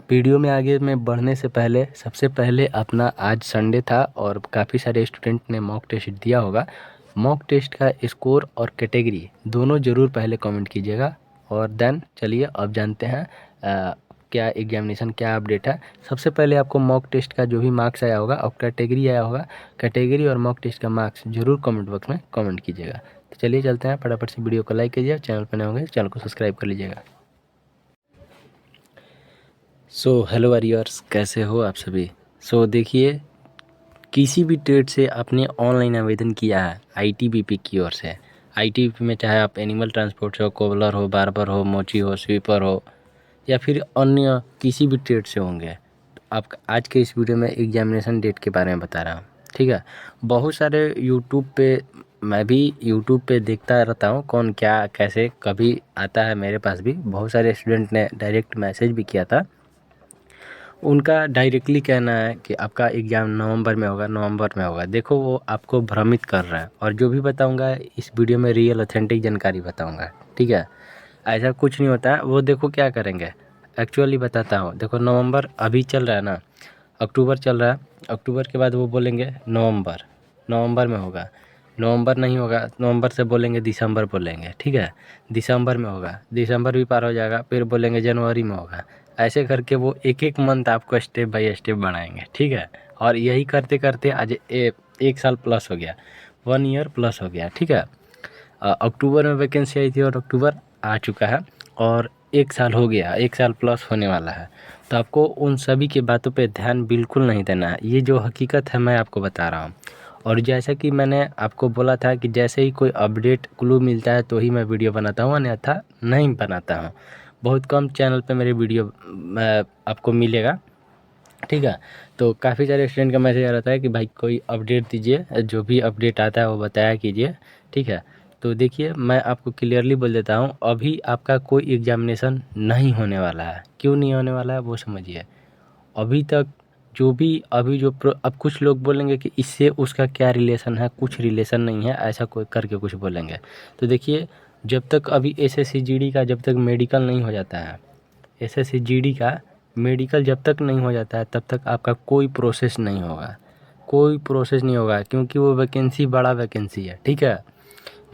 Video में आगे में बढ़ने से पहले सबसे पहले अपना आज संडे था और काफ़ी सारे स्टूडेंट ने मॉक टेस्ट दिया होगा। मॉक टेस्ट का स्कोर और कैटेगरी दोनों ज़रूर पहले कमेंट कीजिएगा और देन चलिए अब जानते हैं क्या एग्जामिनेशन क्या अपडेट है। सबसे पहले आपको मॉक टेस्ट का जो भी मार्क्स आया होगा और कैटेगरी आया होगा, कैटेगरी और मॉक टेस्ट का मार्क्स ज़रूर कमेंट बॉक्स में कमेंट कीजिएगा। तो चलिए चलते हैं, फटाफट से वीडियो को लाइक कीजिए, चैनल पर नए होंगे चैनल को सब्सक्राइब कर लीजिएगा। हेलो वॉरियर्स, कैसे हो आप सभी। देखिए, किसी भी ट्रेड से आपने ऑनलाइन आवेदन किया है आईटीबीपी की ओर से। आईटीबीपी में चाहे आप एनिमल ट्रांसपोर्ट हो, कोबलर हो, बार्बर हो, मोची हो, स्वीपर हो या फिर अन्य किसी भी ट्रेड से होंगे। आप आज के इस वीडियो में एग्जामिनेशन डेट के बारे में बता रहा हूँ, ठीक है। बहुत सारे यूट्यूब पे, मैं भी यूट्यूब पे देखता रहता हूँ कौन क्या कैसे कभी आता है। मेरे पास भी बहुत सारे स्टूडेंट ने डायरेक्ट मैसेज भी किया था। उनका डायरेक्टली कहना है कि आपका एग्ज़ाम नवंबर में होगा, नवंबर में होगा। देखो, वो आपको भ्रमित कर रहा है और जो भी बताऊंगा इस वीडियो में रियल ऑथेंटिक जानकारी बताऊंगा, ठीक है। ऐसा कुछ नहीं होता है। वो देखो क्या करेंगे, एक्चुअली बताता हूँ। देखो, नवंबर अभी चल रहा है ना, अक्टूबर चल रहा है। अक्टूबर के बाद वो बोलेंगे नवंबर, नवंबर में होगा। नवंबर नहीं होगा, नवंबर से बोलेंगे दिसंबर बोलेंगे, ठीक है। दिसंबर में होगा, दिसंबर भी पार हो जाएगा, फिर बोलेंगे जनवरी में होगा। ऐसे करके वो एक एक मंथ आपको स्टेप बाय स्टेप बढ़ाएंगे, ठीक है। और यही करते करते आज एक साल प्लस हो गया, 1 ईयर प्लस हो गया, ठीक है। अक्टूबर में वैकेंसी आई थी और अक्टूबर आ चुका है और 1 साल हो गया, 1 साल प्लस होने वाला है। तो आपको उन सभी की बातों पे ध्यान बिल्कुल नहीं देना है। ये जो हकीकत है मैं आपको बता रहा हूँ। और जैसा कि मैंने आपको बोला था कि जैसे ही कोई अपडेट क्लू मिलता है तो ही मैं वीडियो बनाता हूँ, अन्यथा नहीं बनाता हूँ। बहुत कम चैनल पे मेरे वीडियो आपको मिलेगा, ठीक है। तो काफ़ी सारे स्टूडेंट का मैसेज आ रहा है कि भाई कोई अपडेट दीजिए, जो भी अपडेट आता है वो बताया कीजिए, ठीक है। तो देखिए, मैं आपको क्लियरली बोल देता हूँ, अभी आपका कोई एग्जामिनेशन नहीं होने वाला है। क्यों नहीं होने वाला है वो समझिए। अभी तक जो भी अभी जो अब कुछ लोग बोलेंगे कि इससे उसका क्या रिलेशन है, कुछ रिलेशन नहीं है, ऐसा कोई करके कुछ बोलेंगे। तो देखिए, जब तक अभी एसएससी का जब तक मेडिकल नहीं हो जाता है, एसएससी का मेडिकल जब तक नहीं हो जाता है तब तक आपका कोई प्रोसेस नहीं होगा, कोई प्रोसेस नहीं होगा। क्योंकि वो वैकेंसी बड़ा वैकेंसी है, ठीक है,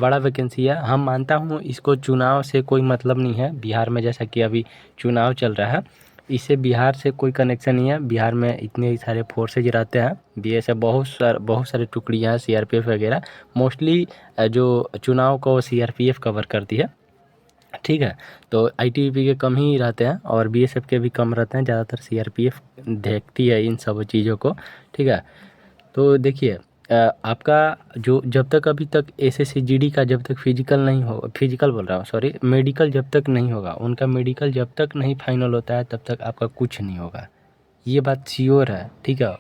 बड़ा वैकेंसी है। हम मानता हूँ इसको चुनाव से कोई मतलब नहीं है। बिहार में जैसा कि अभी चुनाव चल रहा है, इससे बिहार से कोई कनेक्शन नहीं है। बिहार में इतने सारे फोर्सेज रहते हैं, बीएसएफ बहुत सारे टुकड़ियाँ हैं, सीआरपीएफ वगैरह। मोस्टली जो चुनाव को सीआरपीएफ कवर करती है, ठीक है। तो आईटीबीपी के कम ही रहते हैं और बीएसएफ के भी कम रहते हैं, ज़्यादातर सीआरपीएफ देखती है इन सब चीज़ों को, ठीक है। तो देखिए, आपका जो जब तक अभी तक एसएससी का जब तक फिजिकल नहीं हो, फिजिकल बोल रहा हूँ सॉरी, मेडिकल जब तक नहीं होगा, उनका मेडिकल जब तक नहीं फाइनल होता है तब तक आपका कुछ नहीं होगा। ये बात श्योर है, ठीक है।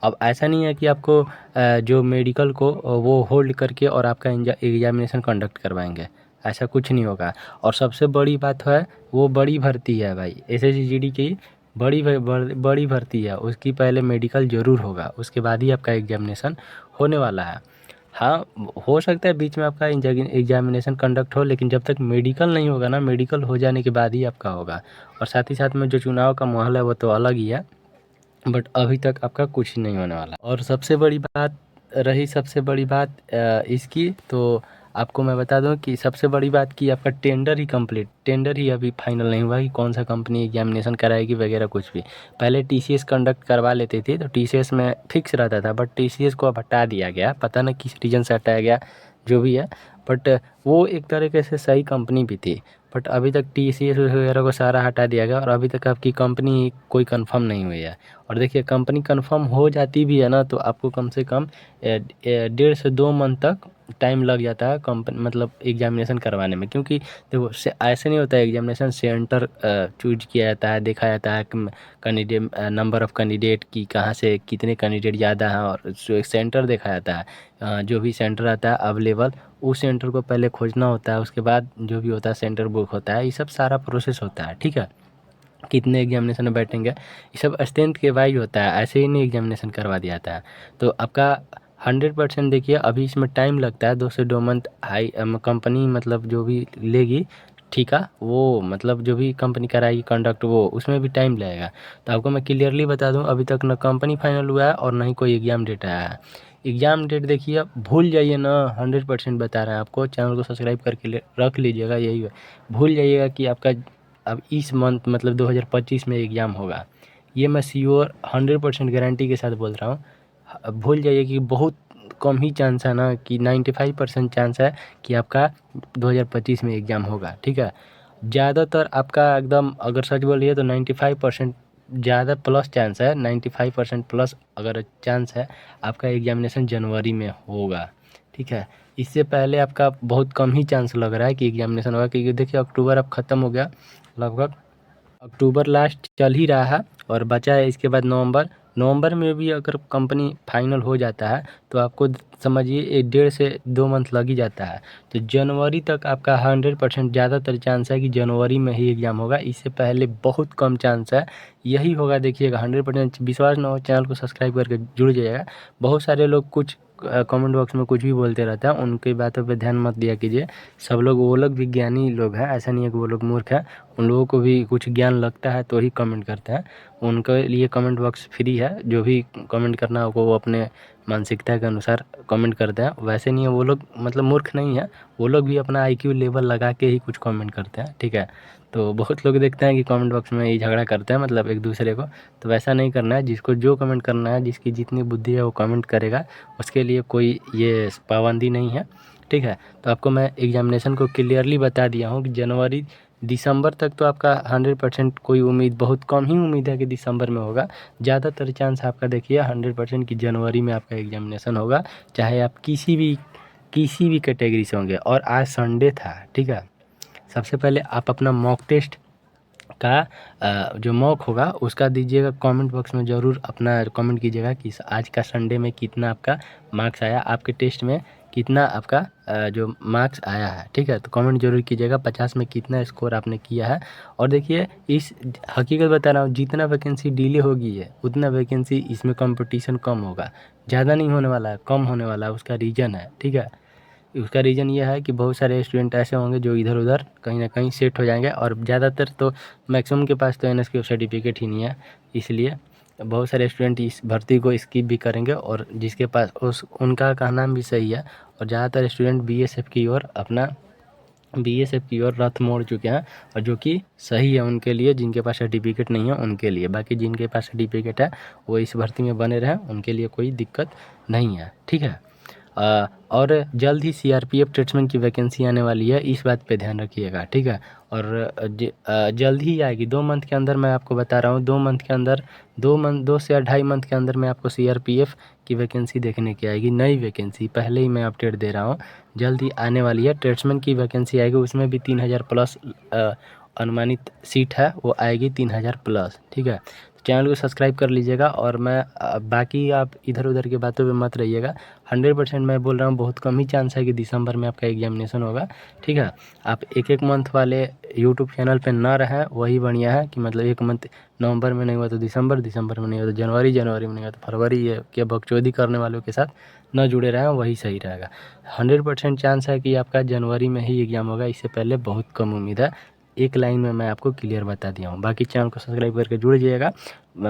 अब ऐसा नहीं है कि आपको जो मेडिकल को वो होल्ड करके और आपका एग्जामिनेशन कंडक्ट करवाएंगे, ऐसा कुछ नहीं होगा। और सबसे बड़ी बात है, वो बड़ी भर्ती है भाई, एसएससी की बड़ी भर्ती है। उसकी पहले मेडिकल ज़रूर होगा, उसके बाद ही आपका एग्जामिनेशन होने वाला है। हाँ, हो सकता है बीच में आपका एग्जामिनेशन कंडक्ट हो, लेकिन जब तक मेडिकल नहीं होगा ना, मेडिकल हो जाने के बाद ही आपका होगा। और साथ ही साथ में जो चुनाव का माहौल है वो तो अलग ही है, बट अभी तक आपका कुछ नहीं होने वाला। और सबसे बड़ी बात इसकी, तो आपको मैं बता दूं कि सबसे बड़ी बात कि आपका टेंडर ही अभी फाइनल नहीं हुआ कि कौन सा कंपनी एग्जामिनेशन कराएगी वगैरह कुछ भी। पहले टीसीएस कंडक्ट करवा लेती थी तो टीसीएस में फिक्स रहता था, बट टीसीएस को अब हटा दिया गया, पता नहीं किस रीज़न से हटाया गया, जो भी है। बट वो एक तरीके से सही कंपनी भी थी, बट अभी तक टीसीएस वगैरह को सारा हटा दिया गया और अभी तक आपकी कंपनी कोई कंफर्म नहीं हुई है। और देखिए, कंपनी कंफर्म हो जाती भी है ना तो आपको कम से कम 1.5 से 2 मंथ तक टाइम लग जाता है कंपनी, मतलब एग्जामिनेशन करवाने में। क्योंकि देखो, ऐसे नहीं होता है, एग्जामिनेशन सेंटर चूज किया जाता है, देखा जाता है कैंडिडेट, नंबर ऑफ़ कैंडिडेट की कहाँ से कितने कैंडिडेट ज़्यादा हैं, और सेंटर देखा जाता है। जो भी सेंटर आता है अवेलेबल, उस सेंटर को पहले खोजना होता है, उसके बाद जो भी होता है सेंटर बुक होता है। ये सब सारा प्रोसेस होता है, ठीक है। कितने एग्जामिनेशन में बैठेंगे, ये सब स्ट्रेंथ के वाइज होता है, ऐसे ही नहीं एग्जामिनेशन करवा दिया जाता है। तो आपका 100% देखिए, अभी इसमें टाइम लगता है, 2 से 2 मंथ। हाई कंपनी मतलब जो भी लेगी ठीक है, वो मतलब जो भी कंपनी कराएगी कंडक्ट वो उसमें भी टाइम लगेगा। तो आपको मैं क्लियरली बता दूं, अभी तक ना कंपनी फाइनल हुआ है और ना ही कोई एग्ज़ाम डेट आया है। एग्ज़ाम डेट देखिए, भूल जाइए ना, 100% बता रहे हैं आपको, चैनल को सब्सक्राइब करके रख लीजिएगा, यही है। भूल जाइएगा कि आपका अब इस मंथ मतलब 2025 में एग्ज़ाम होगा, ये मैं श्योर 100% गारंटी के साथ बोल रहा हूँ। भूल जाइए कि बहुत कम ही चांस है ना, कि 95% चांस है कि आपका 2025 में एग्ज़ाम होगा, ठीक है। ज़्यादातर आपका एकदम अगर सच बोलिए तो 95% ज़्यादा प्लस चांस है, 95% प्लस अगर चांस है आपका एग्जामिनेशन जनवरी में होगा, ठीक है। इससे पहले आपका बहुत कम ही चांस लग रहा है कि एग्जामिनेशन होगा, क्योंकि देखिए अक्टूबर अब ख़त्म हो गया, लगभग अक्टूबर लास्ट चल ही रहा है और बचा है इसके बाद नवंबर। नवंबर में भी अगर कंपनी फाइनल हो जाता है तो आपको समझिए 1.5 से 2 मंथ लग ही जाता है। तो जनवरी तक आपका 100% ज़्यादातर चांस है कि जनवरी में ही एग्ज़ाम होगा, इससे पहले बहुत कम चांस है यही होगा। देखिएगा 100% विश्वास ना हो, चैनल को सब्सक्राइब करके जुड़ जाइएगा। बहुत सारे लोग कुछ कमेंट बॉक्स में कुछ भी बोलते रहते हैं, उनकी बातों पे ध्यान मत दिया कीजिए। सब लोग, वो लोग भी ज्ञानी लोग हैं, ऐसा नहीं है कि वो लोग मूर्ख हैं। उन लोगों को भी कुछ ज्ञान लगता है तो ही कमेंट करते हैं, उनके लिए कमेंट बॉक्स फ्री है। जो भी कमेंट करना होगा वो अपने मानसिकता के अनुसार कमेंट करते हैं, वैसे नहीं है वो लोग मतलब मूर्ख नहीं है, वो लोग भी अपना IQ लेवल लगा के ही कुछ कमेंट करते हैं, ठीक है। तो बहुत लोग देखते हैं कि कमेंट बॉक्स में ये झगड़ा करते हैं मतलब एक दूसरे को, तो वैसा नहीं करना है। जिसको जो कमेंट करना है, जिसकी जितनी बुद्धि है वो कमेंट करेगा, उसके लिए कोई ये पाबंदी नहीं है, ठीक है। तो आपको मैं एग्जामिनेशन को क्लियरली बता दिया हूँ कि जनवरी दिसंबर तक तो आपका 100% कोई उम्मीद, बहुत कम ही उम्मीद है कि दिसंबर में होगा। ज़्यादातर चांस आपका देखिए 100% कि जनवरी में आपका एग्जामिनेशन होगा, चाहे आप किसी भी कैटेगरी से होंगे। और आज संडे था, ठीक है। सबसे पहले आप अपना मॉक टेस्ट का जो मॉक होगा उसका दीजिएगा, कमेंट बॉक्स में ज़रूर अपना कमेंट कीजिएगा कि आज का संडे में कितना आपका मार्क्स आया, आपके टेस्ट में कितना आपका जो मार्क्स आया है, ठीक है। तो कमेंट जरूर कीजिएगा 50 में कितना स्कोर आपने किया है। और देखिए, इस हकीकत बता रहा हूँ, जितना वैकेंसी डिले होगी है उतना वैकेंसी इसमें कंपटीशन कम होगा, ज़्यादा नहीं होने वाला है, कम होने वाला है। उसका रीज़न है, ठीक है। उसका रीज़न ये है कि बहुत सारे स्टूडेंट ऐसे होंगे जो इधर उधर कहीं ना कहीं सेट हो जाएंगे, और ज़्यादातर तो मैक्सिमम के पास तो NSQ सर्टिफिकेट ही नहीं है, इसलिए बहुत सारे स्टूडेंट इस भर्ती को स्किप भी करेंगे, और जिसके पास उनका कहना भी सही है। और ज़्यादातर स्टूडेंट BSF की ओर रथ मोड़ चुके हैं, और जो कि सही है उनके लिए, जिनके पास सर्टिफिकेट नहीं है उनके लिए। बाकी जिनके पास सर्टिफिकेट है वो इस भर्ती में बने रहें, उनके लिए कोई दिक्कत नहीं है, ठीक है। और जल्द ही CRPF ट्रेड्समैन की वैकेंसी आने वाली है, इस बात पे ध्यान रखिएगा, ठीक है। और जल्द ही आएगी, 2 मंथ के अंदर, मैं आपको बता रहा हूँ 2 मंथ के अंदर, 2 से 2.5 मंथ के अंदर में आपको CRPF की वैकेंसी देखने की आएगी, नई वैकेंसी। पहले ही मैं अपडेट दे रहा हूँ, जल्द ही आने वाली है। ट्रेड्समैन की वैकेंसी आएगी, उसमें भी 3000 प्लस अनुमानित सीट है, वो आएगी 3000 प्लस, ठीक है। चैनल को सब्सक्राइब कर लीजिएगा। और मैं बाकी आप इधर उधर की बातों पे मत रहिएगा, 100% मैं बोल रहा हूँ, बहुत कम ही चांस है कि दिसंबर में आपका एग्जामिनेशन होगा, ठीक है। आप एक मंथ वाले यूट्यूब चैनल पे ना रहें, वही बढ़िया है। कि मतलब एक मंथ नवंबर में नहीं हुआ तो दिसंबर, दिसंबर में नहीं हुआ तो जनवरी, जनवरी में नहीं हुआ तो फरवरी, ये क्या बकचोदी करने वालों के साथ न जुड़े रहें, वही सही रहेगा। 100% चांस है कि आपका जनवरी में ही एग्ज़ाम होगा, इससे पहले बहुत कम उम्मीद है। एक लाइन में मैं आपको क्लियर बता दिया हूँ। बाकी चैनल को सब्सक्राइब करके जुड़ जाइएगा।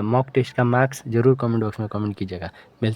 मॉक टेस्ट का मार्क्स ज़रूर कमेंट बॉक्स में कमेंट कीजिएगा। मिलते